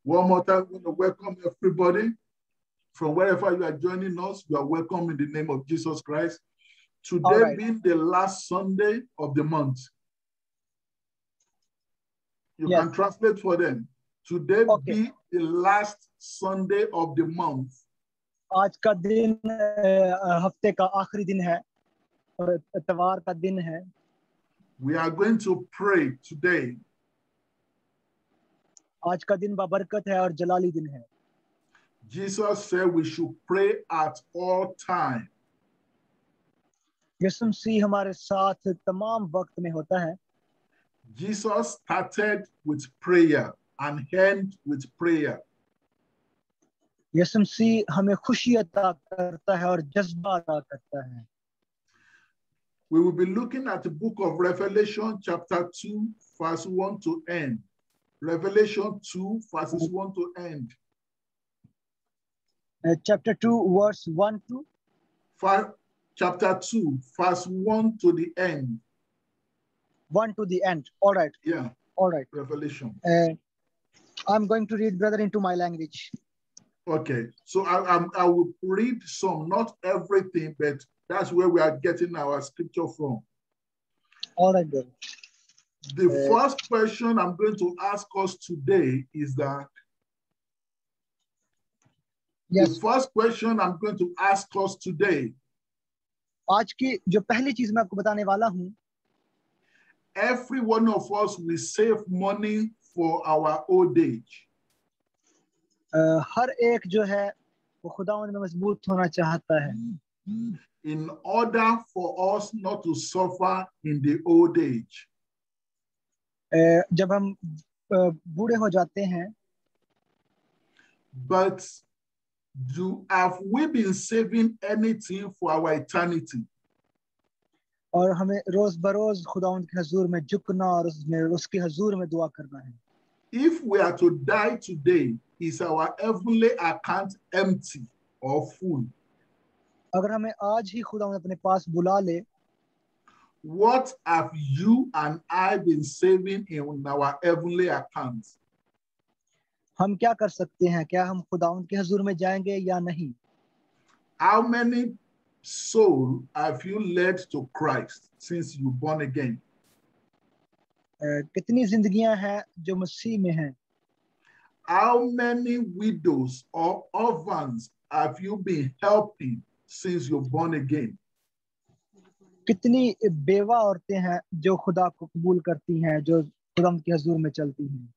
One more time, we want to welcome everybody from wherever you are joining us. You are welcome in the name of Jesus Christ. Today being the last Sunday of the month. You can translate for them. Today be the last Sunday of the month. आज का दिन हफ्ते का आखिरी दिन है और इतवार का दिन है. We are going to pray today. आज का दिन बाबरकत है और जलाली दिन है. Jesus said we should pray at all time. यीशु मसीह हमारे साथ तमाम वक्त में होता है. Jesus started with prayer and ended with prayer. यीशु मसीह हमें खुशी अता करता है और जज्बा अता करता है. We will be looking at the book of Revelation chapter 2 verse 1 to end. Revelation 2 verses 1 to end. Chapter 2 verse 1 to 5, chapter 2 verse 1 to the end. 1 to the end. All right. Yeah. All right. Revelation. I'm going to read, brother, into my language. Okay. So I will read some, not everything, but that's where we are getting our scripture from. All right, brother. The first question I'm going to ask us today is that the first question I'm going to ask us today. आज की जो पहली चीज मैं आपको बताने वाला हूं. Every one of us will save money for our old age. हर एक जो है वो खुदावंद में मजबूत होना चाहता है. In order for us not to suffer in the old age. जब हम बूढ़े हो जाते हैं. But have we been saving anything for our eternity? और हमें रोज बरोज खुदावंद के हुजूर में झुकना और उसके हुजूर में दुआ करना है. If we are to die today, is our heavenly account empty or full? अगर हमें आज ही खुदावंद अपने पास बुला ले, what have you and I been saving in our heavenly accounts? हम क्या कर सकते हैं? क्या हम खुदावंद के हुजूर में जाएंगे या नहीं? How many souls have you led to Christ since you born again? कितनी जिंदगियां हैं जो मसीह में हैं? How many widows or orphans have you been helping since you're born again? कितनी बेवा औरतें हैं जो खुदा को कबूल करती हैं, जो खुदा के हुजूर में चलती हैं?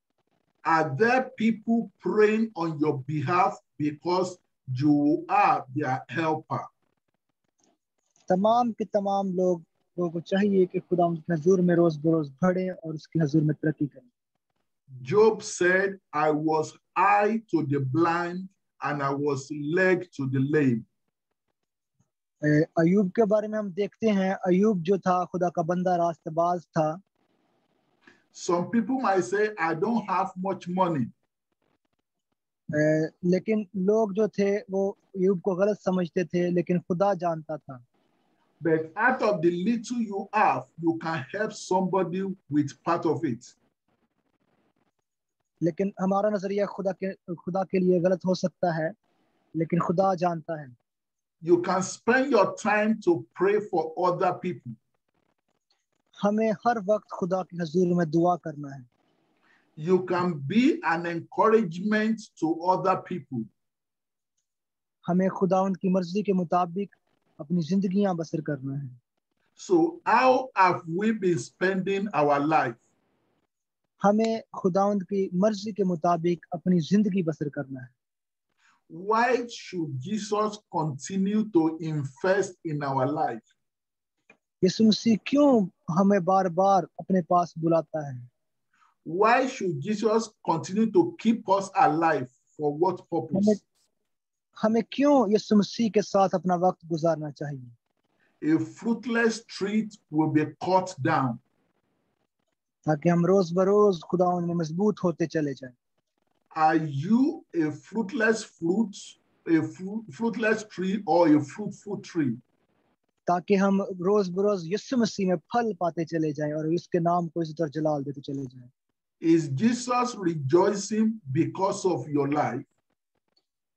Are there people praying on your behalf because you are their helper? तमाम के तमाम लोगों को चाहिए कि खुदा के हुजूर में रोज बरोज बढ़े और उसके हुजूर में तरक्की करें. Job said, I was eye to the blind and I was leg to the lame. Ayub के बारे में हम देखते हैं, अयूब जो था खुदा का बंदा रास्तबाज था. Some people might say, I don't have much money. लेकिन लोग जो थे वो अयूब को गलत समझते थे, लेकिन खुदा जानता था. But out of the little you have, you can help somebody with part of it. लेकिन हमारा नजरिया खुदा के लिए गलत हो सकता है, लेकिन खुदा जानता है. You can spend your time to pray for other people. हमें हर वक्त खुदा के हुजूर में दुआ करना है. You can be an encouragement to other people. हमें खुदा उनकी मर्जी के मुताबिक अपनी जिंदगियां बसर करना है. So how have we been spending our life? हमें खुदावंद की मर्जी के मुताबिक अपनी जिंदगी बसर करना है. Why should Jesus continue to invest in our life? यीशु मसीह क्यों हमें बार-बार अपने पास बुलाता है? Why should Jesus continue to keep us alive? For what purpose? हमें क्यों यीशु मसीह के साथ अपना वक्त गुजारना चाहिए? A fruitless tree will be cut down. ताकि हम रोज बरोज खुदावंद में मजबूत होते चले जाएं. Are you a fruitless tree or a fruitful tree? ताकि हम रोज बरोज यीशु मसीह में फल पाते चले जाएं और उसके नाम को इज्जत और जलाल देते चले जाएं. Is Jesus rejoicing because of your life?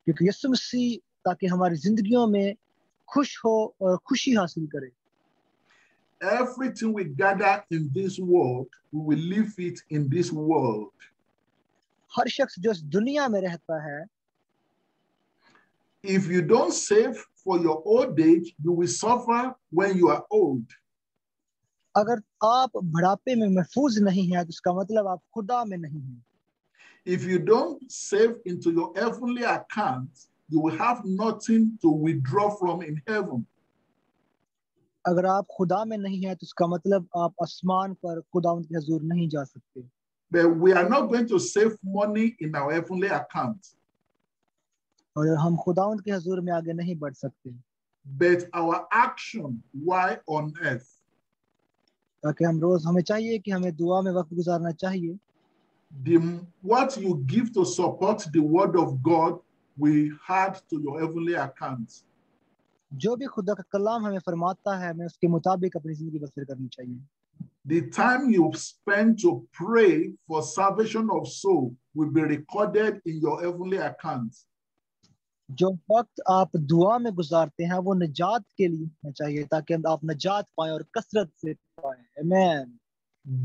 क्योंकि यीशु मसीह ताकि हमारी जिंदगियों में खुश हो और खुशी हासिल करे। Everything we gather in this world, we will live it in this world. हर शख्स जो इस दुनिया में रहता है, if you don't save for your old age, you will suffer when you are old. अगर आप बुढ़ापे में महफूज नहीं हैं तो इसका मतलब आप खुदा में नहीं हैं। If you don't save into your heavenly account, you will have nothing to withdraw from in heaven. अगर आप खुदा में नहीं हैं तो इसका मतलब आप आसमान पर खुदावंद के हुजूर नहीं जा सकते। But we are not going to save money in our heavenly account. और हम खुदावंद के हुजूर में आगे नहीं बढ़ सकते। But our action while on earth. ताकि हम रोज हमें चाहिए कि हमें दुआ में वक्त गुजारना चाहिए। What you give to support the word of God will add to your heavenly account. जो भी खुदा का कलाम हमें फरमाता है हमें उसके मुताबिक अपनी जिंदगी बसर करनी चाहिए। The time you spend to pray for salvation of soul will be recorded in your heavenly account. जो वक्त आप दुआ में गुजारते हैं वो निजात के लिए होना चाहिए ताकि आप निजात पाएं और कसरत से पाएं। आमीन।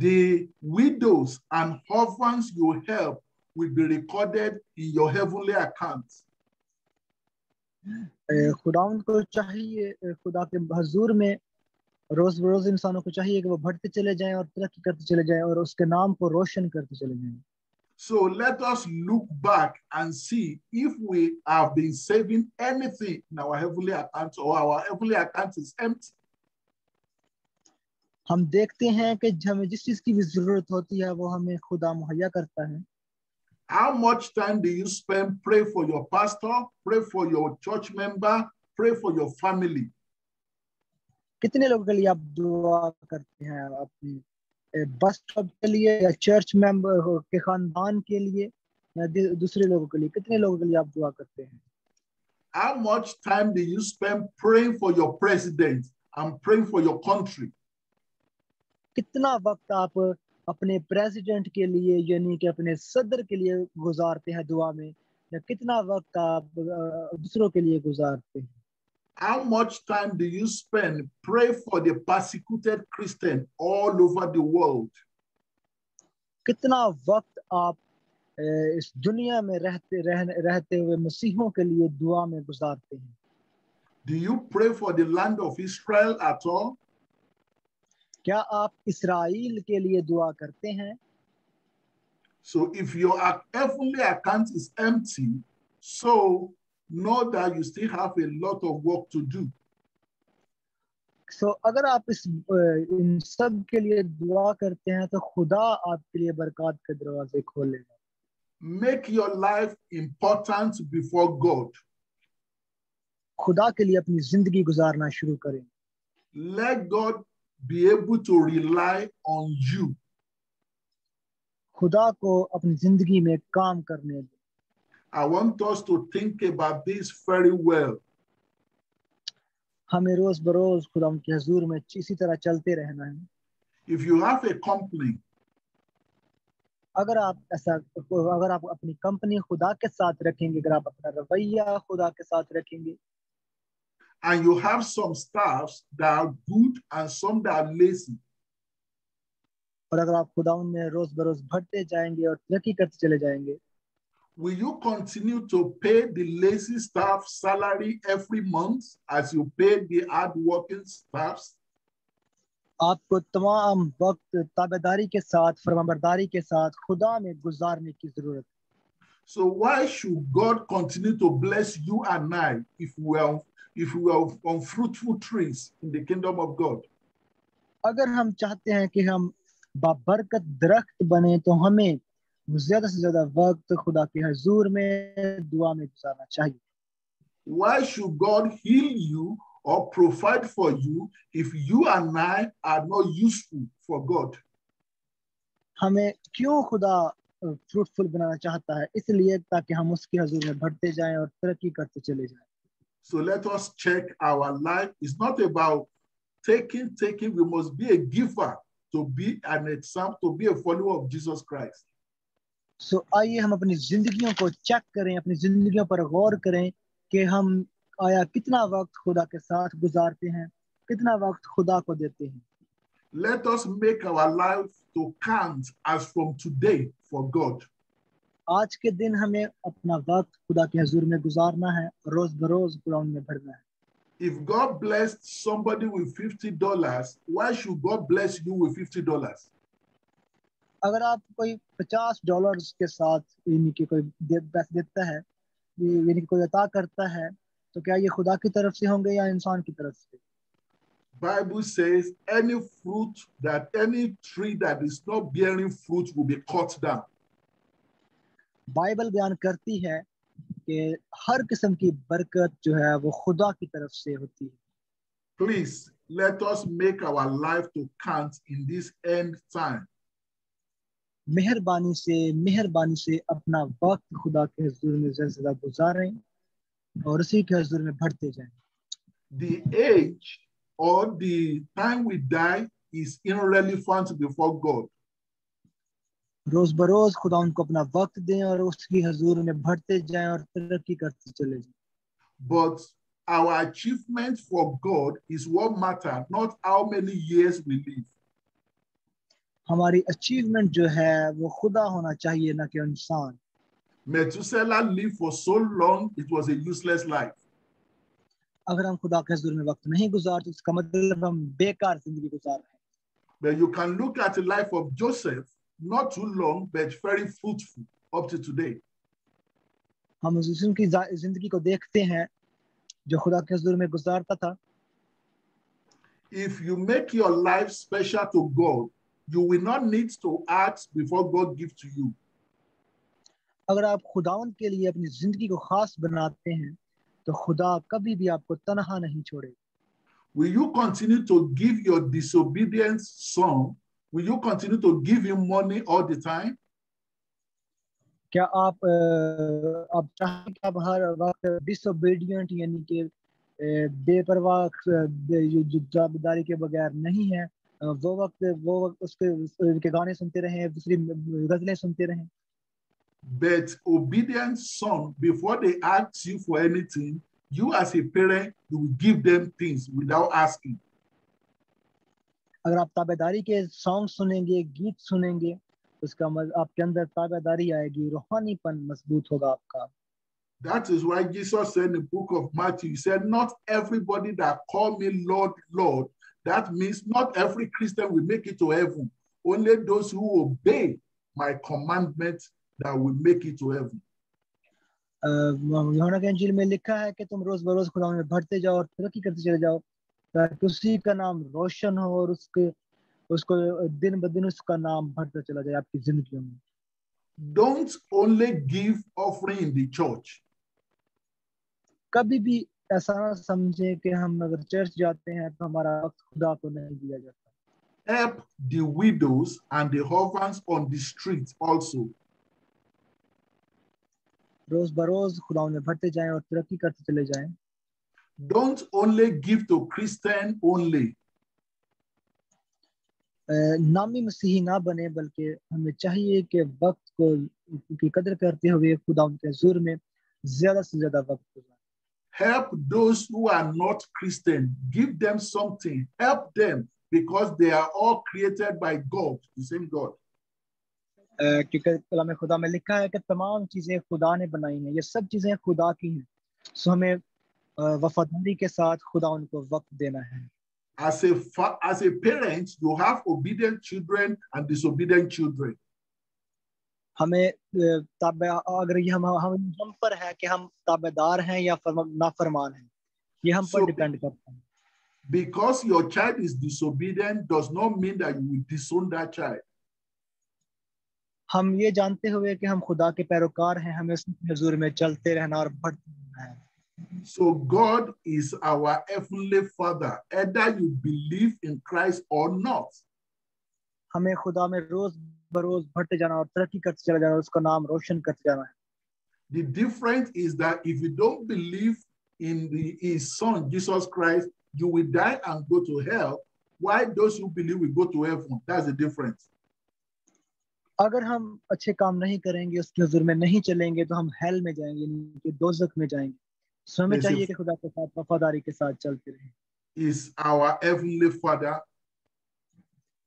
The widows and orphans you help will be recorded in your heavenly account. खुदावंद को चाहिए, खुदा के हुजूर में रोज रोज इंसानों को चाहिए कि वो बढ़ते चले जाएं और तरक्की करते चले जाएं और उसके नाम को रोशन करते चले जाएं। So let us look back and see if we have been saving anything in our heavenly account or our heavenly account is empty. हम देखते हैं कि हमें जिस चीज की भी जरूरत होती है वो हमें खुदा मुहैया करता है। How much time do you spend pray for your pastor, pray for your church member, pray for your family? कितने लोगों के लिए आप दुआ करते हैं अपनी बस स्टॉप के लिए या चर्च मेंबर के खानदान के लिए या दूसरे लोगों के लिए? कितने लोगों के लिए आप दुआ करते हैं? How much time do you spend praying for your president and praying for your country? कितना वक्त आप अपने प्रेसिडेंट के लिए यानी कि अपने सदर के लिए गुजारते हैं दुआ में, या कितना वक्त आप दूसरों के लिए गुजारते हैं? How much time do you spend pray for the persecuted Christian all over the world? कितना वक्त आप इस दुनिया में रहते हुए मसीहों के लिए दुआ में गुजारते हैं? Do you pray for the land of Israel at all? क्या आप इस्राएल के लिए दुआ करते हैं? So if your heavenly account is empty, so know that you still have a lot of work to do. So अगर आप इन सब के लिए दुआ करते हैं तो खुदा आपके लिए बरकत के दरवाजे खोलेगा। Make your life important before God. खुदा के लिए अपनी जिंदगी गुजारना शुरू करें। Let God be able to rely on you. खुदा को अपनी जिंदगी में काम करने दें। I want us to think about this very well. हमें रोज बरोज खुदा के हुजूर में इसी तरह चलते रहना है। If you have a company, अगर आप अपनी कंपनी खुदा के साथ रखेंगे, अगर आप अपना रवैया खुदा के साथ रखेंगे, and you have some staffs that are good and some that are lazy, और अगर आप खुदा में रोज बरोज बढ़ते जाएंगे और तरक्की करते चले जाएंगे, will you continue to pay the lazy staff salary every month as you pay the hard-working staffs? आपको तमाम वक्त ताबेदारी के साथ, फरमाबरदारी के साथ खुदा में गुजारने की जरूरत है। So why should God continue to bless you and I if we are unfruitful trees in the kingdom of God? अगर हम चाहते हैं कि हम बाबरकत दरख्त बने तो हमें ज्यादा से ज्यादा वक्त खुदा के हुजूर में दुआ में गुजारना चाहिए। Why should God heal you or provide for you if you and I are not useful for God? हमें क्यों खुदा फ्रूटफुल बनाना चाहता है? इसलिए ताकि हम उसके हुजूर में बढ़ते जाएं और तरक्की करते चले जाएं। So let us check our life. It's not about taking. We must be a giver to be an example, to be a follower of Jesus Christ. So आइए हम अपनी जिंदगियों को चेक करें, अपनी जिंदगियों पर गौर करें कि हम आया कितना वक्त खुदा के साथ गुजारते हैं, कितना वक्त खुदा को देते हैं. Let us make our life to count as from today for God. आज के दिन हमें अपना वक्त खुदा के हुजूर में गुजारना है, रोज बरोज खुदा में भरना है. If God blessed somebody with $50, why should God bless you with $50? अगर आप कोई $50 के साथ यानी कि कोई पैसे देता है, यानी कि कोई अता करता है, तो क्या ये खुदा की तरफ से होंगे या इंसान की तरफ से? Bible says any tree that is not bearing fruit will be cut down. Bible बयान करती है कि हर किस्म की बरकत जो है वो खुदा की तरफ से होती है. Please let us make our life to count in this end time. मेहरबानी से अपना वक्त खुदा के हुजूर में ज़्यादा गुजारें और उसी के हुजूर में बढ़ते जाएं. The age or the time we die is irrelevant before God. रोज बरोज खुदा उनको अपना वक्त दें और उसकी हुजूर में बढ़ते जाएं और तरक्की करते चले जाएं. But our achievement for God is what matters, not how many years we live. हमारी अचीवमेंट जो है वो खुदा होना चाहिए, ना कि इंसान. Methuselah lived for so long, it was a useless life. अगर हम खुदा के हुजूर में वक्त नहीं गुजारते, इसका मतलब हम बेकार जिंदगी गुजार रहे हैं. But you can look at the life of Joseph, not too long, but very fruitful up to today. हम उसकी जिंदगी को देखते हैं जो खुदा के हुजूर में गुजारता था. If you make your life special to God, you will not need to ask before God gives to you. अगर आप खुदावंद के लिए अपनी जिंदगी को खास बनाते हैं, तो खुदा कभी भी आपको तन्हा नहीं छोड़ेगा. Will you continue to give your disobedient son? Will you continue to give him money all the time? क्या आप चाहें कि आप हर वक्त डिसोबीडिएंट यानी कि बेपरवाह जो जवाबदारी के बगैर नहीं है, वो वक्त उसके गाने सुनते रहें, दूसरी गजलें सुनते रहें? But obedient son, before they ask you for anything, you as a parent, you will give them things without asking. अगर आप ताबेदारी के सॉन्ग सुनेंगे, गीत सुनेंगे, उसका आपके अंदर ताबेदारी आएगी, रूहानीपन मजबूत होगा आपका. That is why Jesus said in the book of Matthew, he said, not everybody that call me Lord, Lord, that means not every Christian will make it to heaven. Only those who obey my commandments that will make it to heaven. यूहन्ना के इंजील में लिखा है कि तुम रोज बरोज खुदा में बढ़ते जाओ और तरक्की करते चले जाओ, ताकि उसी का नाम रोशन हो और उसको दिन ब दिन उसका नाम बढ़ता चला जाए आपकी जिंदगियों में. Don't only give offering in the church. कभी भी ऐसा ना समझे कि हम अगर चर्च जाते हैं तो हमारा वक्त खुदा को नहीं दिया जाता. Help the widows and the orphans on the streets also. रोज बरोज खुदा में बढ़ते जाएं और तरक्की करते चले जाएं. Don't only give to Christian only. नामी मसीही ना बने, बल्कि हमें चाहिए कि वक्त को की कदर करते हुए खुदा के हुजूर में ज्यादा से ज्यादा वक्त गुजारें. Help those who are not Christian. Give them something. Help them because they are all created by God, the same God. क्योंकि कलाम खुदा में लिखा है कि तमाम चीजें खुदा ने बनाई हैं, ये सब चीजें खुदा की हैं. सो हमें वफादारी के साथ खुदा उनको वक्त देना है. As a parent, you have obedient children and disobedient children. हमें अगर ये हम पर है कि हम ताबेदार हैं या नाफरमान हैं, ये हम पर डिपेंड करता है. Because your child is disobedient does not mean that you will disown that child. हम ये जानते हुए कि हम खुदा के पैरोकार हैं, हमें उसके हुजूर में चलते रहना और बढ़ते रहना है. So God is our heavenly Father, either you believe in Christ or not. हमें खुदा में रोज बरोज बढ़ते जाना और तरक्की करते चला जाना, उसका नाम रोशन करते जाना है. The difference is that if you don't believe in his son Jesus Christ, you will die and go to hell, Why those who believe we go to heaven? That's the difference. अगर हम अच्छे काम नहीं करेंगे, उसके हुजूर में नहीं चलेंगे, तो हम हेल में जाएंगे, यानी कि दोज़ख में जाएंगे। सो हमें चाहिए कि खुदा के साथ वफादारी के साथ चलते रहें। Is our heavenly Father.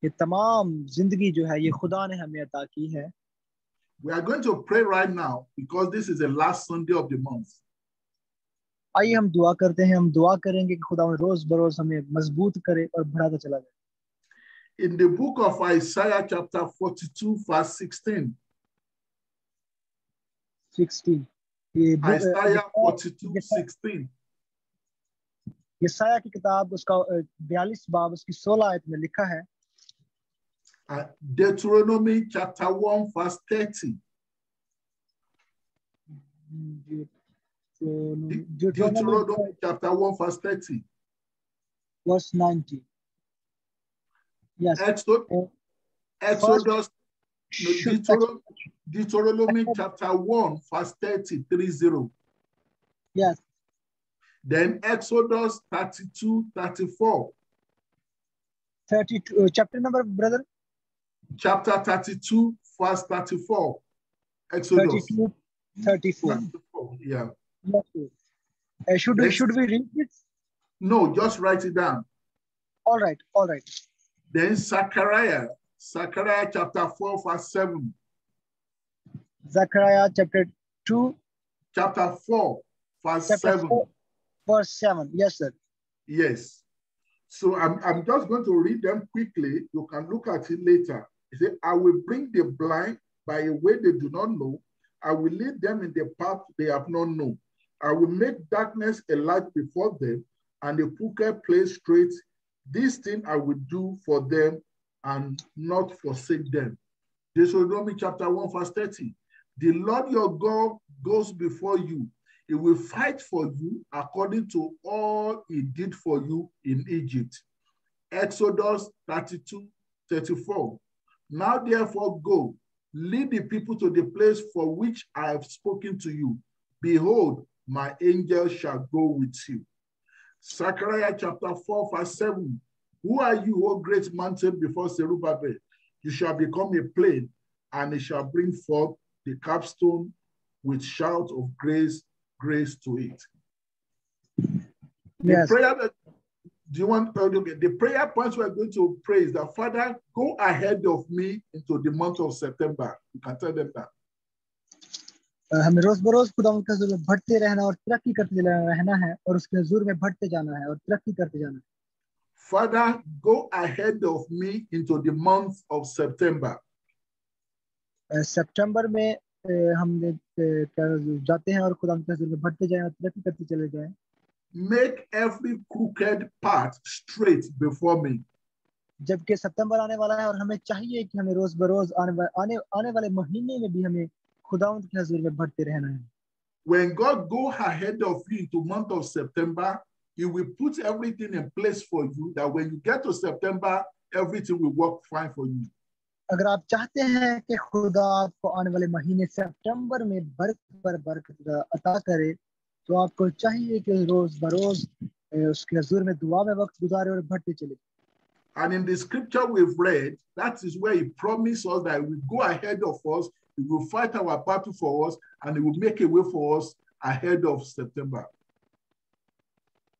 ये तमाम जिंदगी जो है ये खुदा ने हमें अता की है। We are going to pray right now because this is the last Sunday of the month. आइए हम दुआ करते हैं, हम दुआ करेंगे कि खुदा रोज बरोज हमें मजबूत करे और बढ़ाता चला जाए। In the book of Isaiah chapter 42 verse 16. 16. Isaiah 42:16. यशायाह की किताब उसका 42 बाब उसकी 16 आयत में लिखा है। Deuteronomy chapter 1 verse 30. Deuteronomy chapter 1 verse 30. Verse 90. Yes. Exodus, Deuteronomy chapter 1 verse 30, 30. Yes. Then Exodus 32, 34. 32, chapter number, brother? Chapter 32, verse 34. Exodus. 32, 34. Yeah. Should we read it? No, just write it down. All right, all right. Then Zechariah chapter 4, verse 7. Zechariah chapter 2. Chapter 4, verse chapter 7. 4, verse 7. Yes, sir. Yes. So I'm just going to read them quickly. You can look at it later. He said, I will bring the blind by a way they do not know. I will lead them in the path they have not known. I will make darkness a light before them and a crooked place straight. This thing I will do for them and not forsake them. Deuteronomy chapter 1, verse 30. The Lord your God goes before you. He will fight for you according to all he did for you in Egypt. Exodus 32, 34. Now therefore go, lead the people to the place for which I have spoken to you. Behold, my angel shall go with you. Zechariah chapter 4, verse 7. Who are you, O great mountain before Zerubbabel? You shall become a plain, and it shall bring forth the capstone with shout of grace to it. Yes. The prayer that, do you want the prayer points we're going to pray is that, Father, go ahead of me into the month of September. You can tell them that. हमें रोज बरोज खुदा के हुजूर में बढ़ते रहना और तरक्की करते रहना है और उसके हुजूर में बढ़ते जाना है और तरक्की करते जाना है। Father, go ahead of me into the month of September. सितंबर में हम जाते हैं और खुदा के हुजूर में बढ़ते जाएं और तरक्की करते चले जाएं। Make every crooked path straight before me. जबकि सितंबर आने वाला है और हमें चाहिए कि हमें रोज बरोज आने वाले महीने में भी हमें खुदावंद के हुजूर में बढ़ते रहना है। When God go ahead of you into month of September, he will put everything in place for you that when you get to September, everything will work fine for you. अगर आप चाहते हैं कि खुदा आपको आने वाले महीने सितंबर में बरकत अता करे, तो आपको चाहिए कि रोज बरोज उसके हुजूर में दुआ में वक्त गुजारे और बढ़ते चले। And in the scripture we've read, that is where he promised us that he will go ahead of us, he will fight our battle for us, and he will make a way for us ahead of September.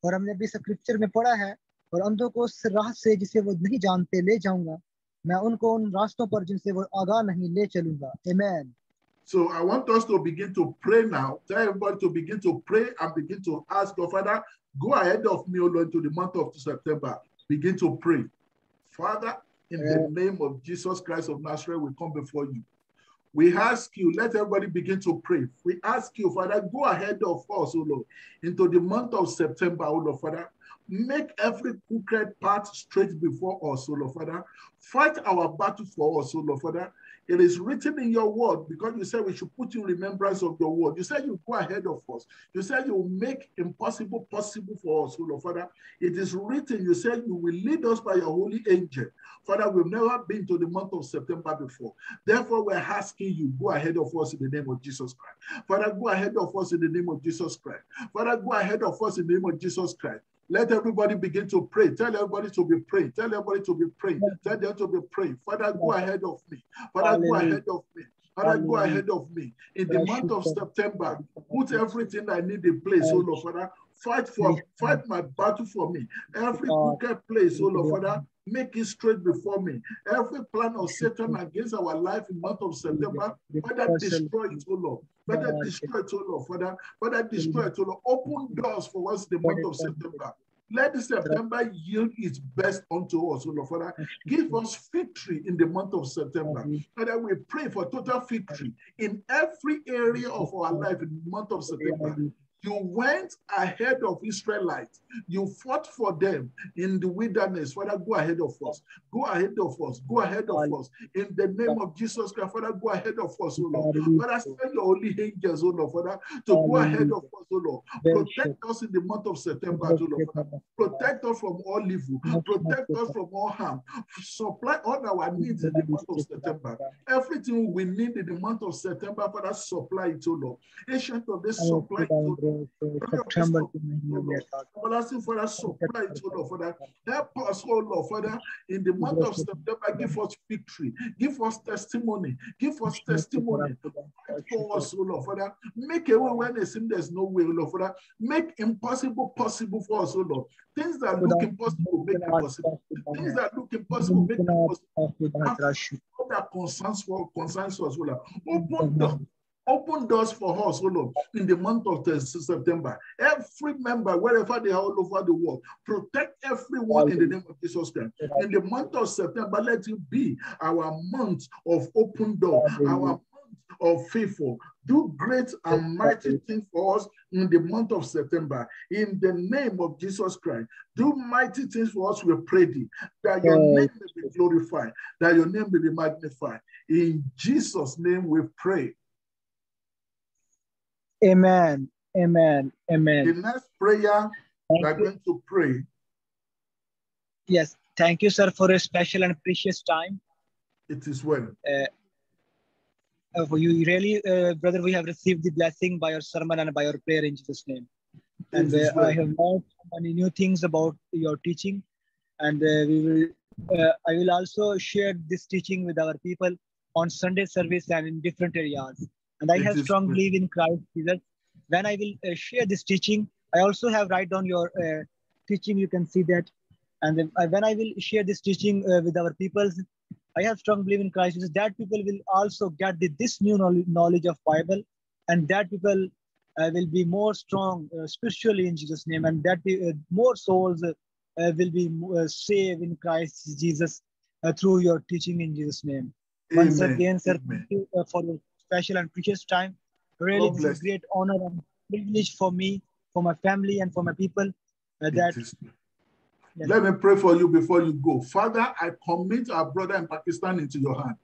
और हमने भी scripture में पढ़ा है, और अंधों को उस राह से जिसे वो नहीं जानते ले जाऊंगा, मैं उनको उन रास्तों पर जिनसे वो आगाह नहीं ले चलूंगा। Amen. So I want us to begin to pray now. Tell everybody to begin to pray and begin to ask your Father, go ahead of me, O Lord, to the month of September. Begin to pray. Father, in the name of Jesus Christ of Nazareth, we come before you. We ask you, let everybody begin to pray. We ask you, Father, go ahead of us, O Lord, into the month of September, O Lord, Father. Make every crooked path straight before us, O Lord, Father. Fight our battle for us, O Lord, Father. It is written in your word, because you said we should put in remembrance of your word. You said you go ahead of us. You said you will make impossible possible for us, O Lord, Father. It is written, you said you will lead us by your holy angel. Father, we've never been to the month of September before. Therefore, we're asking you, go ahead of us in the name of Jesus Christ. Father, go ahead of us in the name of Jesus Christ. Father, go ahead of us in the name of Jesus Christ. Let everybody begin to pray. Tell everybody to be praying. Tell everybody to be praying. Tell them to be praying. Father, go ahead of me. Father, go ahead of me. Father, go ahead of me. In the month of September, put everything I need in place, oh Lord, Father. Fight my battle for me. Every crooked place, oh Lord, Father, make it straight before me. Every plan of Satan against our life in the month of September, Father, destroy it, oh Lord. Father, destroy it, oh Lord. Father, destroy it, oh Lord. Open doors for us in the month of September. Let this September yield its best unto us, O Lord, Father. Give us victory in the month of September. Father, we pray for total victory in every area of our life in the month of September. You went ahead of Israelites. You fought for them in the wilderness. Father, go ahead of us. Go ahead of us. Go ahead of us. In the name of Jesus Christ, Father, go ahead of us, O Lord. Father, send your holy angels, O Lord, Father, to go ahead of us, O Lord. Protect us in the month of September, O Lord, Father. Protect us from all evil. Protect us from all harm. Supply all our needs in the month of September. Everything we need in the month of September, Father, supply it, O Lord. Ancient of this, supply it, O Lord. Everlasting Father, supply it, O Lord, Father. Help us, O Lord, Father, in the month of September, give us victory, give us testimony, give us testimony. Fight for us, O Lord, Father. Make a way when there seems there's no way, O Lord, Father. Make impossible possible for us, O Lord. Things that look impossible, make it possible. Things that look impossible, make it possible. All that concerns us, O Lord. Open doors for us, oh Lord, in the month of September. Every member, wherever they are all over the world, protect everyone in the name of Jesus Christ. In the month of September, let it be our month of open door, our month of favor. Do great and mighty things for us in the month of September. In the name of Jesus Christ, do mighty things for us, we pray thee, that your name may be glorified, that your name may be magnified. In Jesus' name we pray. Amen. Amen. Amen. The next prayer we're going to pray. Yes. Thank you, sir, for a special and precious time. It is well. For you, really, brother, we have received the blessing by your sermon and by your prayer in Jesus' name. And well. I have learned many new things about your teaching. And I will also share this teaching with our people on Sunday service and in different areas. And I have strong belief in Christ Jesus. When I will share this teaching, I also have write down your teaching. You can see that. And when I will share this teaching with our people, I have strong belief in Christ Jesus. That people will also get this new knowledge of Bible, and that people will be more strong spiritually in Jesus' name, and that more souls will be saved in Christ Jesus through your teaching in Jesus' name. Amen. Once again, sir, thank you for your special and precious time. Really, it's a great honor and privilege for me, for my family, and for my people. Let me pray for you before you go. Father, I commit our brother in Pakistan into your hand.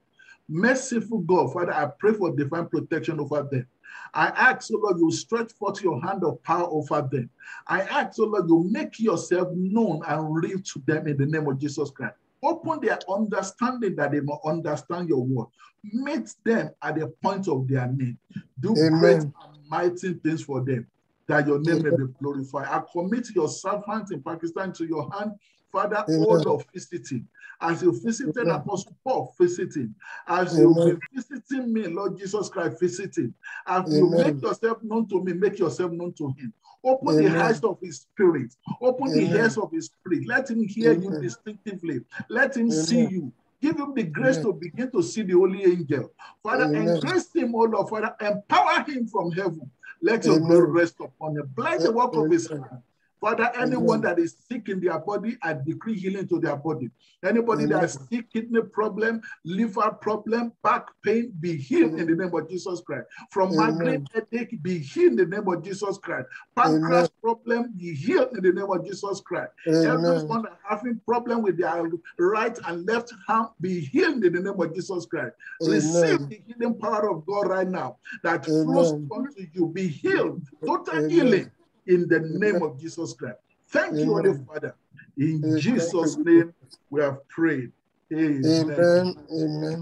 Merciful God, Father, I pray for divine protection over them. I ask, oh Lord, you stretch forth your hand of power over them. I ask, oh Lord, you make yourself known and real to them in the name of Jesus Christ. Open their understanding that they may understand your word. Meet them at the point of their need. Do great and mighty things for them, that your name may be glorified. I commit your servant in Pakistan to your hand. Father, all of visiting. As you visited Apostle Paul, visiting. As you be visiting me, Lord Jesus Christ, visiting. As you make yourself known to me, make yourself known to him. Open the eyes of his spirit. Open the ears of his spirit. Let him hear you distinctively. Let him see you. Give him the grace to begin to see the holy angel. Father, embrace him, oh Lord. Father, empower him from heaven. Let your glory rest upon him. Bless the work of his hand. Father, anyone that is sick in their body, I decree healing to their body. Anybody that has sick, kidney problem, liver problem, back pain, be healed in the name of Jesus Christ. From migraine headache, be healed in the name of Jesus Christ. Pancreas problem, be healed in the name of Jesus Christ. Everyone that having problem with their right and left hand, be healed in the name of Jesus Christ. Receive the healing power of God right now that flows unto you. Be healed, total healing. In the name of Jesus Christ. Thank you, Holy Father. In Jesus' name, we have prayed. Amen.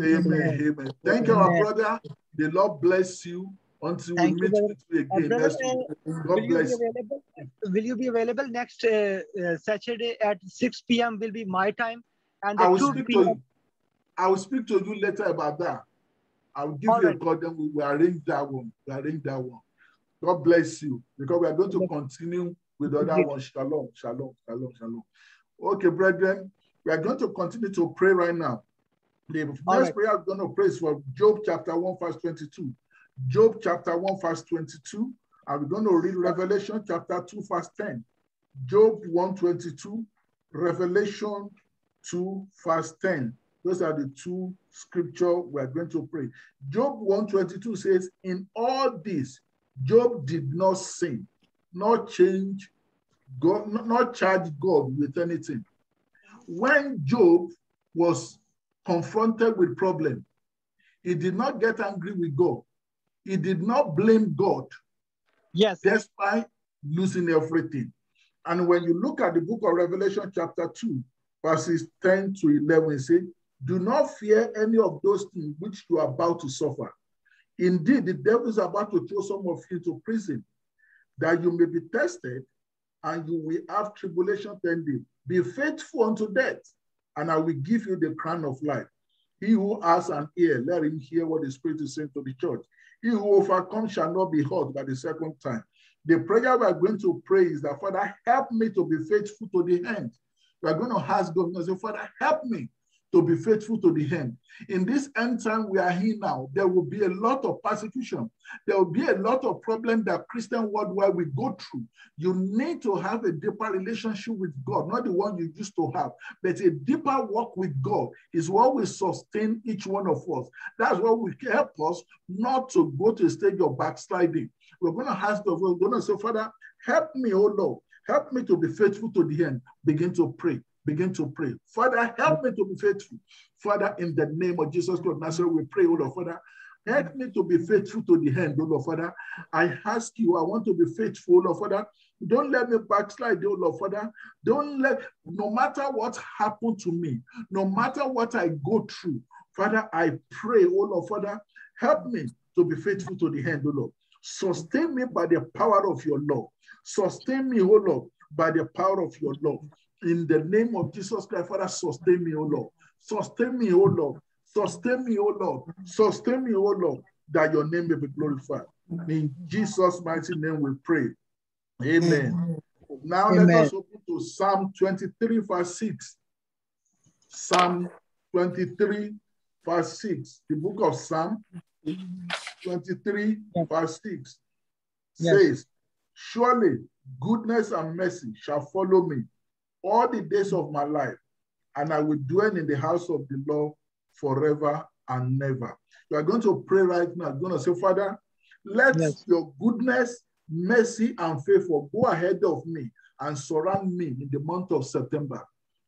Amen. Amen. Thank you, our brother. The Lord bless you. until we Thank you, meet brother. with you again Brother, next week. will God you be bless you. available? Will you be available next Saturday at 6 p.m. will be my time, and I the will 2 speak to p.m. you. I will speak to you later about that. I will give All you a right. call, then we will arrange that one. We arrange that one. God bless you, because we are going to continue with the other one. Shalom, shalom, shalom, shalom. Okay, brethren, we are going to continue to pray right now. The next prayer I'm going to pray is for Job chapter 1, verse 22. Job chapter 1, verse 22. And we're going to read Revelation chapter 2, verse 10. Job 1:22, Revelation 2, verse 10. Those are the two scripture we're going to pray. Job 1:22 says, in all this, Job did not sin, nor change God, not charge God with anything. When Job was confronted with problem, he did not get angry with God. He did not blame God. Yes. Despite losing everything. And when you look at the book of Revelation chapter 2, verses 10 to 11, it says, do not fear any of those things which you are about to suffer. Indeed, the devil is about to throw some of you into prison, that you may be tested, and you will have tribulation 10 days. Be faithful unto death, and I will give you the crown of life. He who has an ear, let him hear what the Spirit is saying to the church. He who overcomes shall not be hurt by the second time. The prayer we are going to pray is that, Father, help me to be faithful to the end. We are going to ask God and say, Father, help me to be faithful to the end. In this end time we are here now, there will be a lot of persecution. There will be a lot of problems that Christian worldwide will go through. You need to have a deeper relationship with God, not the one you used to have, but a deeper walk with God is what will sustain each one of us. That's what will help us not to go to a stage of backsliding. We're going to ask God, we're going to say, Father, help me, oh Lord, help me to be faithful to the end. Begin to pray. Begin to pray. Father, help me to be faithful. Father, in the name of Jesus Christ of Nazareth, we pray, oh Lord, Father, help me to be faithful to the end, oh Lord, Father. I ask you, I want to be faithful, oh Lord, Father. Don't let me backslide, oh Lord, Father. No matter what happened to me, no matter what I go through, Father, I pray, oh Lord, Father, help me to be faithful to the end, oh Lord. Sustain me by the power of your love. Sustain me, oh Lord, by the power of your love. In the name of Jesus Christ, Father, sustain me, O Lord. Sustain me, O Lord. Sustain me, O Lord. Sustain me, O Lord, that your name may be glorified. In Jesus' mighty name we pray. Amen. Now let us open to Psalm 23, verse 6. Psalm 23, verse 6. The book of Psalm 23, verse 6 says, surely goodness and mercy shall follow me all the days of my life, and I will dwell in the house of the Lord forever and never. You are going to pray right now. You're going to say, Father, let your goodness, mercy, and favor go ahead of me and surround me in the month of September.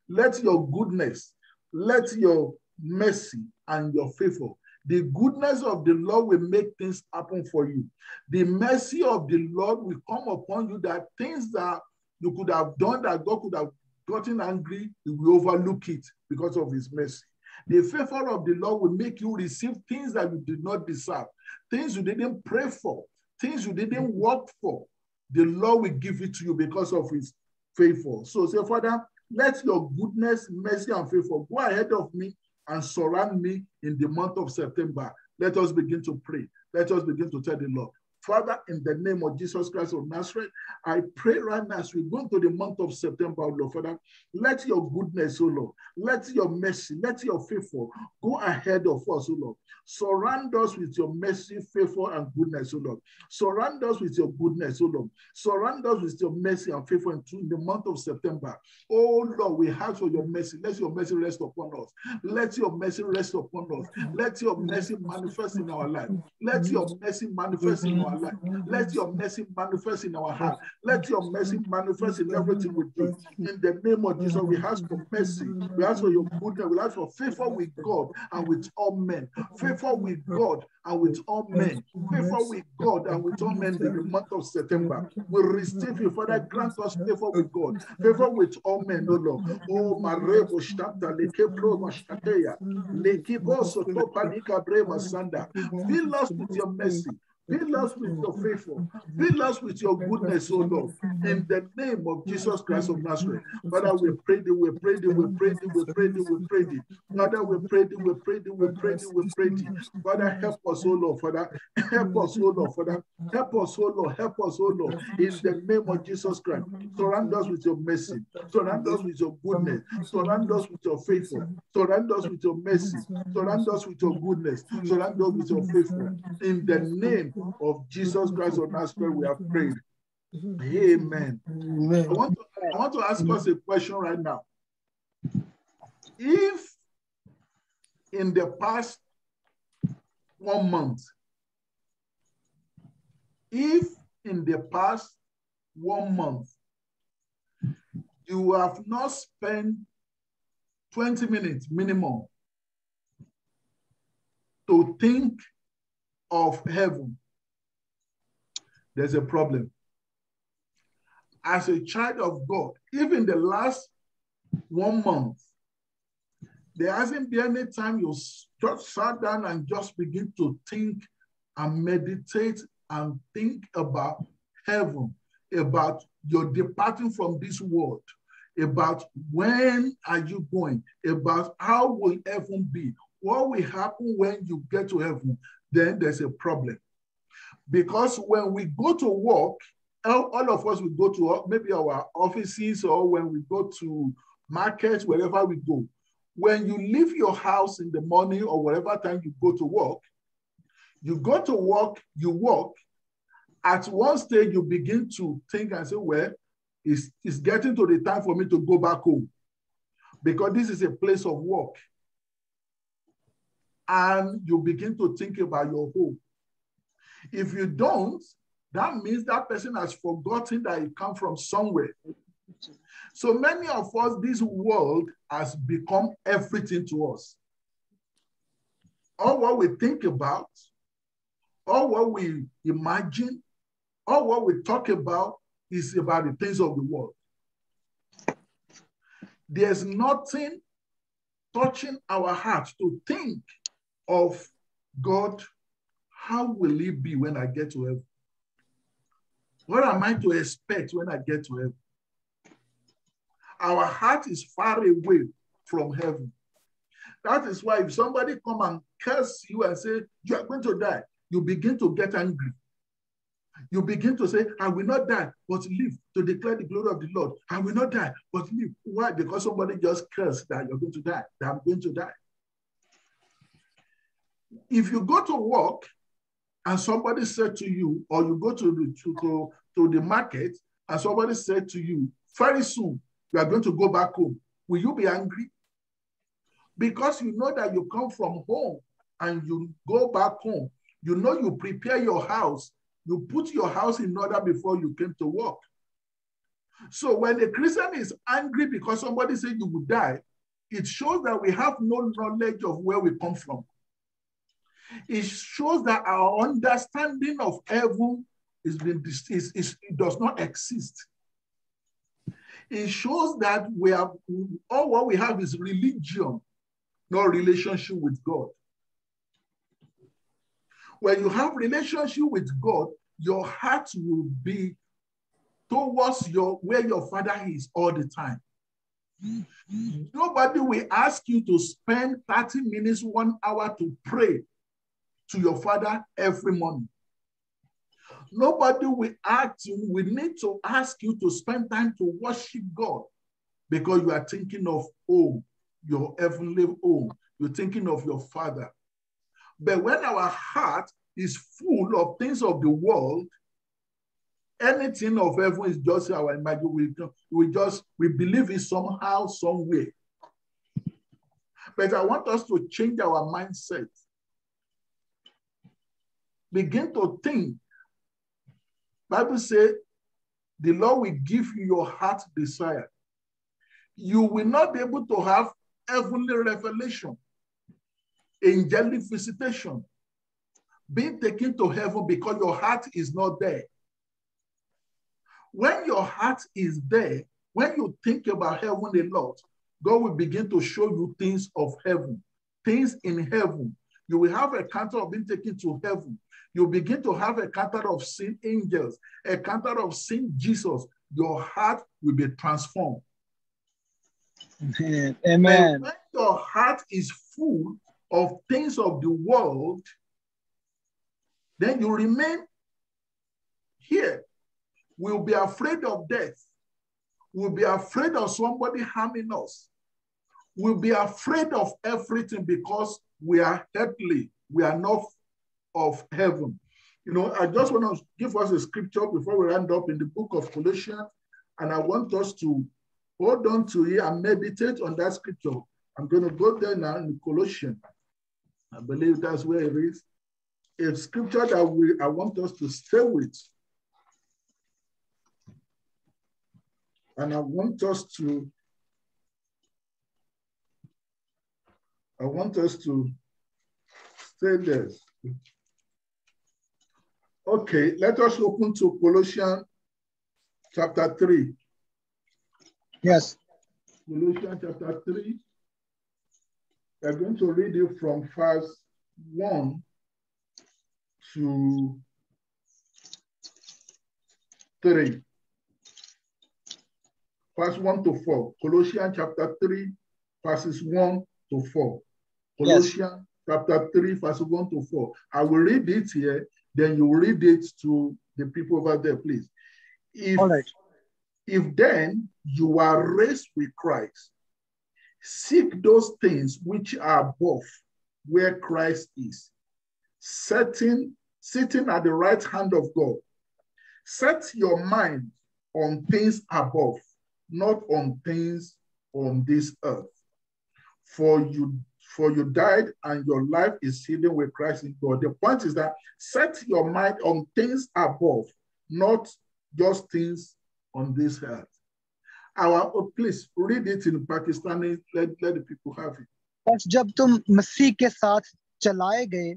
Let your goodness, let your mercy and your favor, the goodness of the Lord will make things happen for you. The mercy of the Lord will come upon you, that things that you could have done that God could have gotten angry, he will overlook it because of his mercy. The favor of the Lord will make you receive things that you did not deserve, things you didn't pray for, things you didn't work for. The Lord will give it to you because of his favor. So say, Father, let your goodness, mercy, and favor go ahead of me and surround me in the month of September. Let us begin to pray. Let us begin to tell the Lord, Father, in the name of Jesus Christ of Nazareth, I pray right now as we go into the month of September, oh Lord, Father, let your goodness, oh Lord, let your mercy, let your favor go ahead of us, oh Lord. Surround us with your mercy, favor, and goodness, oh Lord. Surround us with your goodness, oh Lord. Surround us with your mercy and favor in the month of September. Oh Lord, we ask for your mercy. Let your mercy rest upon us. Let your mercy rest upon us. Let your mercy manifest in our life. Let your mercy manifest in our life. Let your mercy manifest in our heart. Let your mercy manifest in everything we do. In the name of Jesus, we ask for mercy. We ask for your goodness. We ask for favor with God and with all men. Favor with God and with all men. Favor with God and with all men in the month of September. We receive you, Father. Grant us favor with God. Favor with all men, no Lord. Oh, Marebo Shtata, Lekepro Mashtateya, Lekibo Sotopa Lika Brema Sanda. Fill us with your mercy. Fill us with your favor. Fill us with your goodness, O Lord. In the name of Jesus Christ of Nazareth. Father, we pray thee, we pray thee, we pray thee, we pray thee, we pray thee. Father, we pray thee, we pray thee, we pray thee, we pray thee. Father, help us, O Lord. Father, help us, O Lord. Father, help us, O Lord. Help us, O Lord. In the name of Jesus Christ. Surround us with your mercy. Surround us with your goodness. Surround us with your favor. Surround us with your mercy. Surround us with your goodness. Surround us with your favor. In the name of Jesus Christ of Nazareth, we have prayed. Amen. I want to ask us a question right now. If in the past 1 month, if in the past 1 month, you have not spent 20 minutes minimum to think of heaven, there's a problem. As a child of God, even the last 1 month, there hasn't been any time you just sat down and just begin to think and meditate and think about heaven, about your departing from this world, about when are you going, about how will heaven be, what will happen when you get to heaven. Then there's a problem. Because when we go to work, all of us will go to maybe our offices, or when we go to markets, wherever we go. When you leave your house in the morning or whatever time you go to work, you work. At one stage, you begin to think and say, well, it's getting to the time for me to go back home, because this is a place of work. And you begin to think about your home. If you don't, that means that person has forgotten that he comes from somewhere. So many of us, this world has become everything to us. All what we think about, all what we imagine, all what we talk about is about the things of the world. There's nothing touching our heart to think of God. How will it be when I get to heaven? What am I to expect when I get to heaven? Our heart is far away from heaven. That is why if somebody come and curse you and say, you are going to die, you begin to get angry. You begin to say, I will not die, but live to declare the glory of the Lord. I will not die, but live. Why? Because somebody just cursed that you're going to die, that I'm going to die. If you go to work and somebody said to you, or you go to the market and somebody said to you, very soon you are going to go back home, will you be angry? Because you know that you come from home and you go back home. You know you prepare your house. You put your house in order before you came to work. So when a Christian is angry because somebody said you will die, it shows that we have no knowledge of where we come from. It shows that our understanding of heaven does not exist. It shows that all what we have is religion, not relationship with God. When you have relationship with God, your heart will be towards where your Father is all the time. Nobody will ask you to spend 30 minutes, 1 hour to pray to your Father every morning. Nobody will need to ask you to spend time to worship God, because you are thinking of home, your heavenly home. You're thinking of your Father. But when our heart is full of things of the world, anything of heaven is just our imagination. We believe it somehow, some way. But I want us to change our mindset. Begin to think. Bible says, the Lord will give you your heart's desire. You will not be able to have heavenly revelation, angelic visitation, being taken to heaven, because your heart is not there. When your heart is there, when you think about heaven a lot, God will begin to show you things of heaven, things in heaven. You will have a encounter of being taken to heaven. you begin to have a encounter of seeing angels, a encounter of seeing Jesus, your heart will be transformed. Amen. But Amen. when your heart is full of things of the world, then you remain here. We'll be afraid of death. We'll be afraid of somebody harming us. We'll be afraid of everything because we are earthly. We are not of heaven. You know, I just want to give us a scripture before we end up in the book of Colossians, and I want us to hold on to it and meditate on that scripture. I'm going to go there now in Colossians. I believe that's where it is. A scripture that I want us to stay with. And I want us to stay there. Okay, let us open to Colossians chapter 3. Yes. Colossians chapter 3. We're going to read it from verse 1 to 3. Verse 1 to 4. Colossians chapter 3, verses 1 to 4. Colossians Yes. chapter 3, verse 1 to 4. I will read it here, then you read it to the people over there, please. All right. If then you are raised with Christ, seek those things which are above, where Christ is, sitting at the right hand of God. Set your mind on things above, not on things on this earth. For you died, and your life is hidden with Christ in God. The point is that set your mind on things above, not just things on this earth. Please read it in Pakistani. Let the people have it. बस जब तुम मसीह के साथ चलाए गए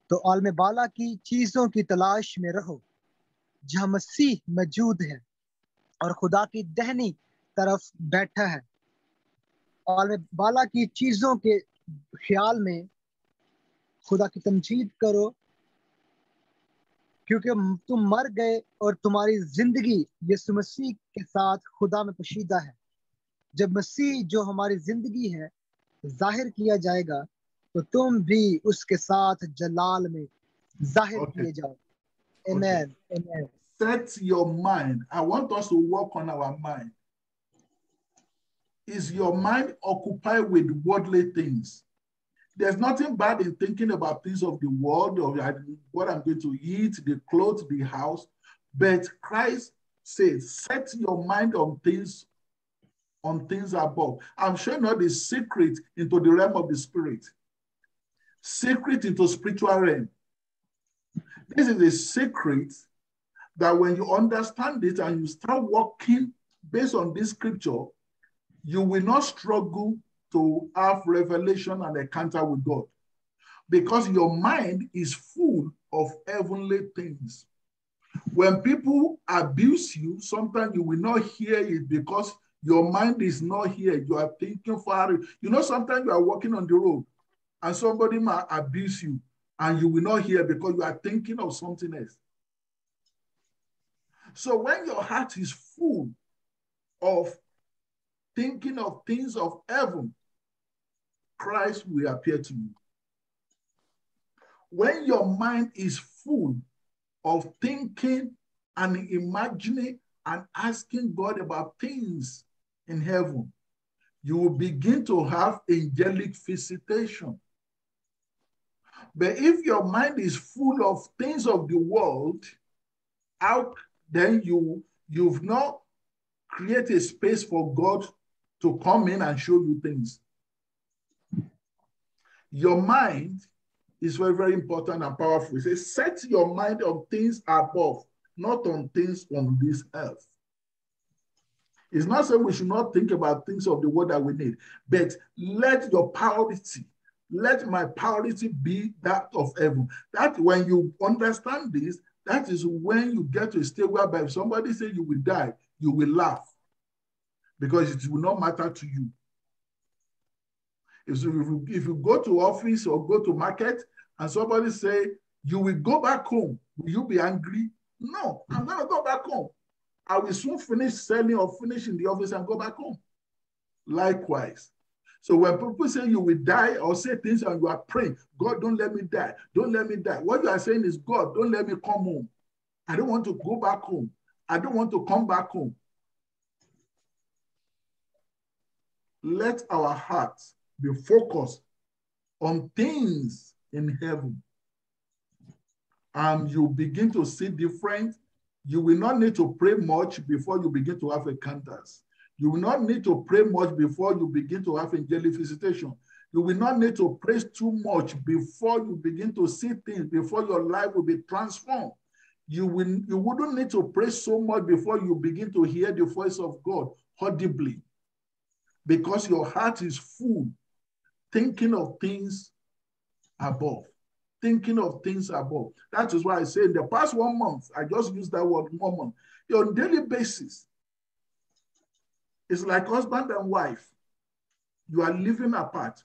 तो आलम बाला की चीजों की तलाश में रहो जहां मसीह मौजूद है और खुदा की दाहिनी तरफ बैठा है। आलम बाला की चीजों के ख्याल में खुदा की तमजीद करो क्योंकि तुम मर गए और तुम्हारी जिंदगी यीशु मसीह के साथ खुदा में पोशीदा है। जब मसीह जो हमारी जिंदगी है जाहिर किया जाएगा तो तुम भी उसके साथ जलाल में जाहिर किए जाओ। Amen. Amen. Set your mind. I want us to work on our mind. Is your mind occupied with worldly things? There's nothing bad in thinking about things of the world, or what I'm going to eat, the clothes, the house. But Christ says, set your mind on things above. I'm showing you the secret into the realm of the spirit. Secret into spiritual realm. This is a secret that when you understand it and you start walking based on this scripture, you will not struggle to have revelation and encounter with God, because your mind is full of heavenly things. When people abuse you, sometimes you will not hear it because your mind is not here. You are thinking far. You know, sometimes you are walking on the road and somebody might abuse you and you will not hear because you are thinking of something else. So when your heart is full of thinking of things of heaven, Christ will appear to you. When your mind is full of thinking and imagining and asking God about things in heaven, you will begin to have angelic visitation. But if your mind is full of things of the world, then you've not created a space for God to come in and show you things. Your mind is very, very important and powerful. It says, set your mind on things above, not on things on this earth. It's not saying we should not think about things of the world that we need, but let my priority be that of heaven. That when you understand this, that is when you get to a state whereby if somebody says you will die, you will laugh because it will not matter to you. If you go to office or go to market and somebody say You will go back home. Will you be angry? No, I'm going to go back home. I will soon finish selling or finish in the office and go back home. Likewise. So when people say you will die or say things and you are praying, God, don't let me die. Don't let me die. What you are saying is, God, don't let me come home. I don't want to go back home. I don't want to come back home. Let our hearts be focused on things in heaven. And you begin to see different. You will not need to pray much before you begin to have encounters. You will not need to pray much before you begin to have angelic visitation. You will not need to pray too much before you begin to see things, before your life will be transformed. You wouldn't need to pray so much before you begin to hear the voice of God audibly, because your heart is full, thinking of things above. Thinking of things above. That is why I say in the past 1 month, I just used that word 1 month. On a daily basis, it's like husband and wife. You are living apart.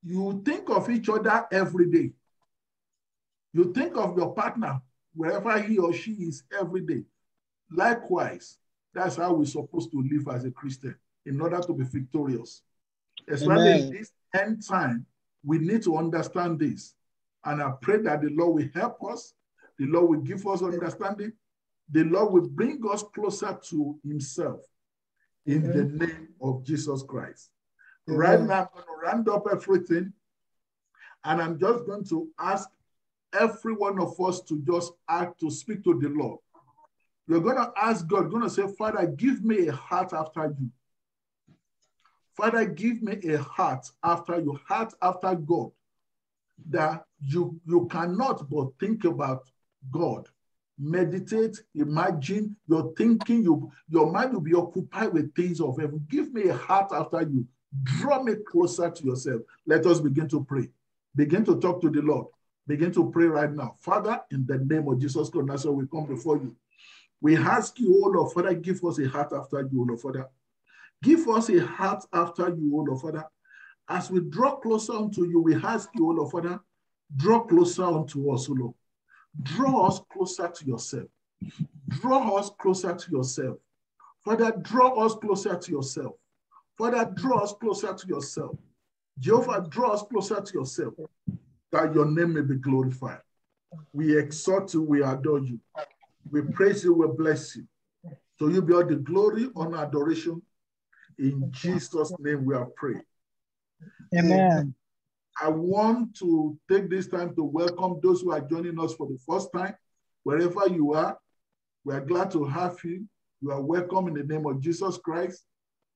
You think of each other every day. You think of your partner wherever he or she is every day. Likewise, that's how we're supposed to live as a Christian in order to be victorious. Especially in this end time, we need to understand this. And I pray that the Lord will help us. The Lord will give us understanding. The Lord will bring us closer to himself in the name of Jesus Christ. Right now, I'm going to round up everything. And I'm just going to ask every one of us to just act to speak to the Lord. We're going to ask God, going to say, Father, give me a heart after you. Father, give me a heart after you, heart after God, that you cannot but think about God. Meditate, imagine, you're thinking, your mind will be occupied with things of heaven. Give me a heart after you. Draw me closer to yourself. Let us begin to pray. Begin to talk to the Lord. Begin to pray right now. Father, in the name of Jesus Christ, that's why we come before you. We ask you, oh Lord, Father, give us a heart after you, oh Lord, Father. Give us a heart after you, O Lord, Father. As we draw closer unto you, we ask you, O Lord, Father, draw closer unto us, O Lord. Draw us closer to yourself. Draw us closer to yourself. Father, draw us closer to yourself. Father, draw us closer to yourself. Jehovah, draw us closer to yourself, that your name may be glorified. We exhort you, we adore you. We praise you, we bless you. So you be all the glory, honor, adoration. In Jesus' name we are praying. Amen. I want to take this time to welcome those who are joining us for the first time. Wherever you are, we are glad to have you. You are welcome in the name of Jesus Christ.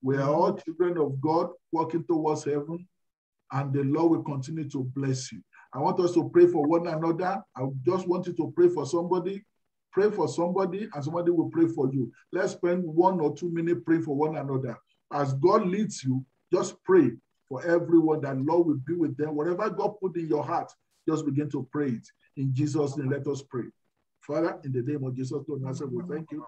We are all children of God walking towards heaven, and the Lord will continue to bless you. I want us to pray for one another. I just want you to pray for somebody. Pray for somebody, and somebody will pray for you. Let's spend 1 or 2 minutes praying for one another. As God leads you, just pray for everyone that Lord will be with them. Whatever God put in your heart, just begin to pray it. In Jesus' name, let us pray. Father, in the name of Jesus, Lord, we thank you.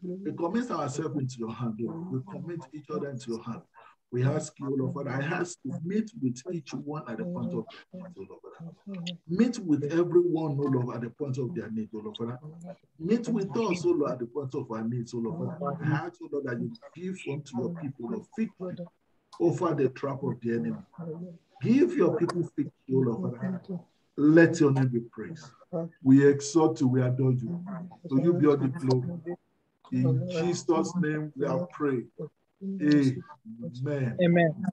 We commit ourselves into your hand, Lord. We commit each other into your hand. We ask you, Lord, Father, I ask you to meet with each one at the point of their need, Lord, Father. Meet with everyone, oh Lord, at the point of their need, oh Lord, Father. Meet with us, oh Lord, at the point of our needs, oh Lord, Father. I ask, oh Lord, that you give unto your people, Lord, victory over the trap of the enemy. Give your people victory, oh Lord, Father. Let your name be praised. We exalt you, we adore you. So you be all the glory. In Jesus' name we are praying. Amen. Amen.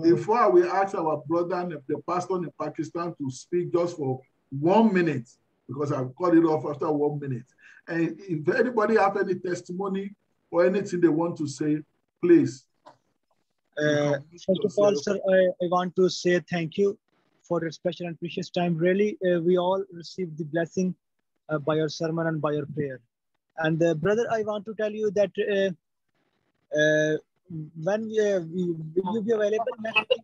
Before I will ask our brother, the pastor in Pakistan, to speak just for 1 minute, because I've cut it off after 1 minute. And if anybody have any testimony or anything they want to say, please. First of all, sir, I want to say thank you for your special and precious time. Really, we all received the blessing by your sermon and by your prayer. And brother, I want to tell you that when will you be available next week?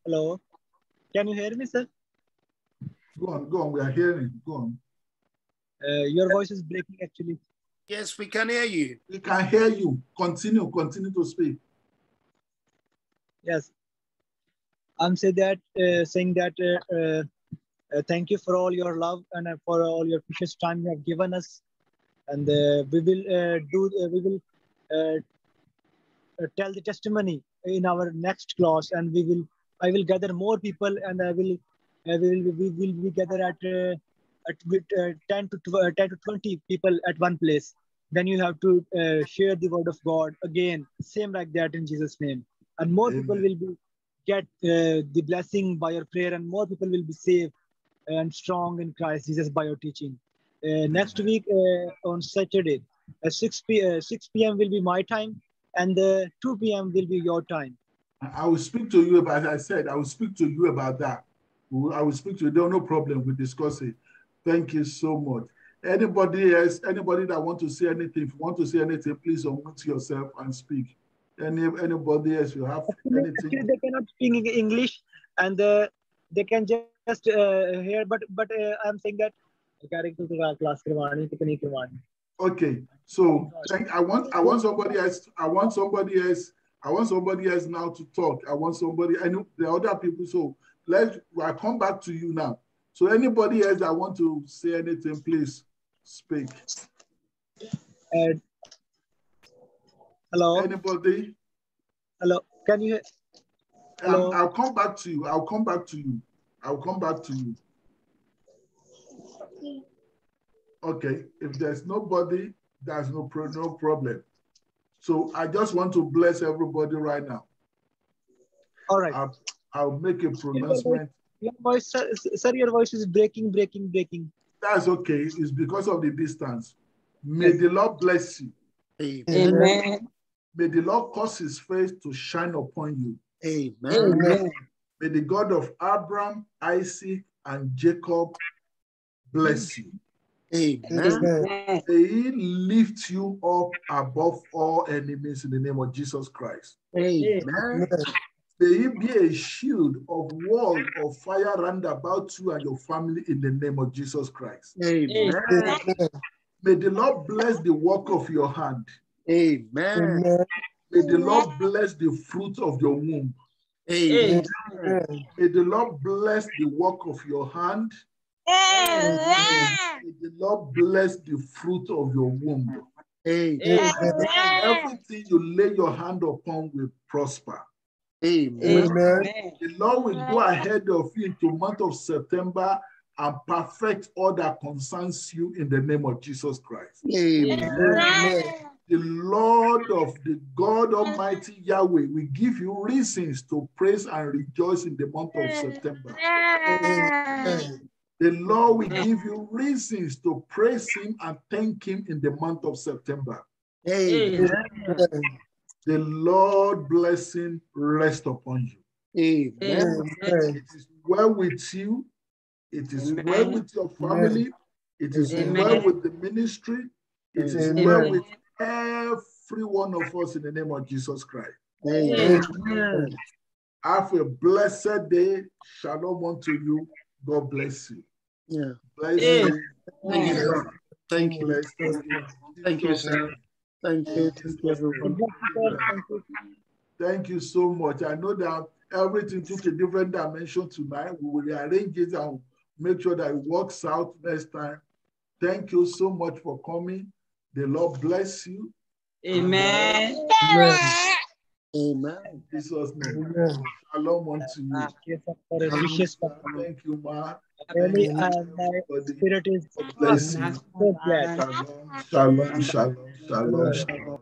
Hello, can you hear me, sir? Go on, we are hearing. Go on. Your voice is breaking actually. Yes, we can hear you. We can hear you. Continue to speak. Yes, I'm saying that Thank you for all your love and for all your precious time you have given us. And we will tell the testimony in our next class, and I will gather more people, and we will be gather at with, 10 to 20 people at one place. Then you have to share the word of God again, same like that in Jesus' name, and more people Amen. will be get the blessing by your prayer, and more people will be saved and strong in Christ Jesus by your teaching. Next week on Saturday, 6 p.m. will be my time, and 2 p.m. will be your time. I will speak to you about, as I said, I will speak to you about that. I will speak to you. No problem. We discuss it. Thank you so much. Anybody else, anybody that want to say anything, if you want to say anything, please unmute yourself and speak. Anybody else, you have anything? Actually, they cannot speak English, and they can just hear. But I'm saying that class करवानी तो नहीं करवानी. Okay, so I want somebody else. I want somebody else now to talk. I want somebody. I know the other people. So I'll come back to you now. So anybody else that want to say anything, please speak. Hello. Anybody? Hello. Can you? Hello. I'll come back to you. I'll come back to you. Okay. If there's nobody, there's no problem. So I just want to bless everybody right now. All right. I'll make a pronouncement. Your voice, sir, your voice is breaking. That's okay. It's because of the distance. May the Lord bless you. Amen. May the Lord cause his face to shine upon you. Amen. May the God of Abraham, Isaac, and Jacob bless you. Amen. May he lift you up above all enemies in the name of Jesus Christ. Amen. May he be a shield of wall of fire round about you and your family in the name of Jesus Christ. Amen. May the Lord bless the work of your hand. Amen. May the Lord bless the fruit of your womb. Amen. May the Lord bless the work of your hand. May the Lord bless the fruit of your womb. Amen. Everything you lay your hand upon will prosper. Amen. The Lord will go ahead of you into the month of September and perfect all that concerns you in the name of Jesus Christ. Amen. The Lord of the God Almighty Yahweh will give you reasons to praise and rejoice in the month of September. The Lord will give you reasons to praise him and thank him in the month of September. Amen. The Lord blessing rest upon you. Amen. It is well with you. It is well with your family. It is well with the ministry. It is well with every one of us in the name of Jesus Christ. Amen. Have a blessed day. Shalom unto you. God bless you. Yeah. Bless you. Thank you. Thank you. Bless you. Thank you, sir. Thank you. Thank you, everyone. Thank you so much. I know that everything took a different dimension tonight. We will rearrange it and make sure that it works out next time. Thank you so much for coming. The Lord bless you. Amen. Amen. In Jesus' name. Shalom unto you. Thank you, Ma. Really, my spirit is God bless you. so glad. Shalom, shalom, shalom, shalom, shalom.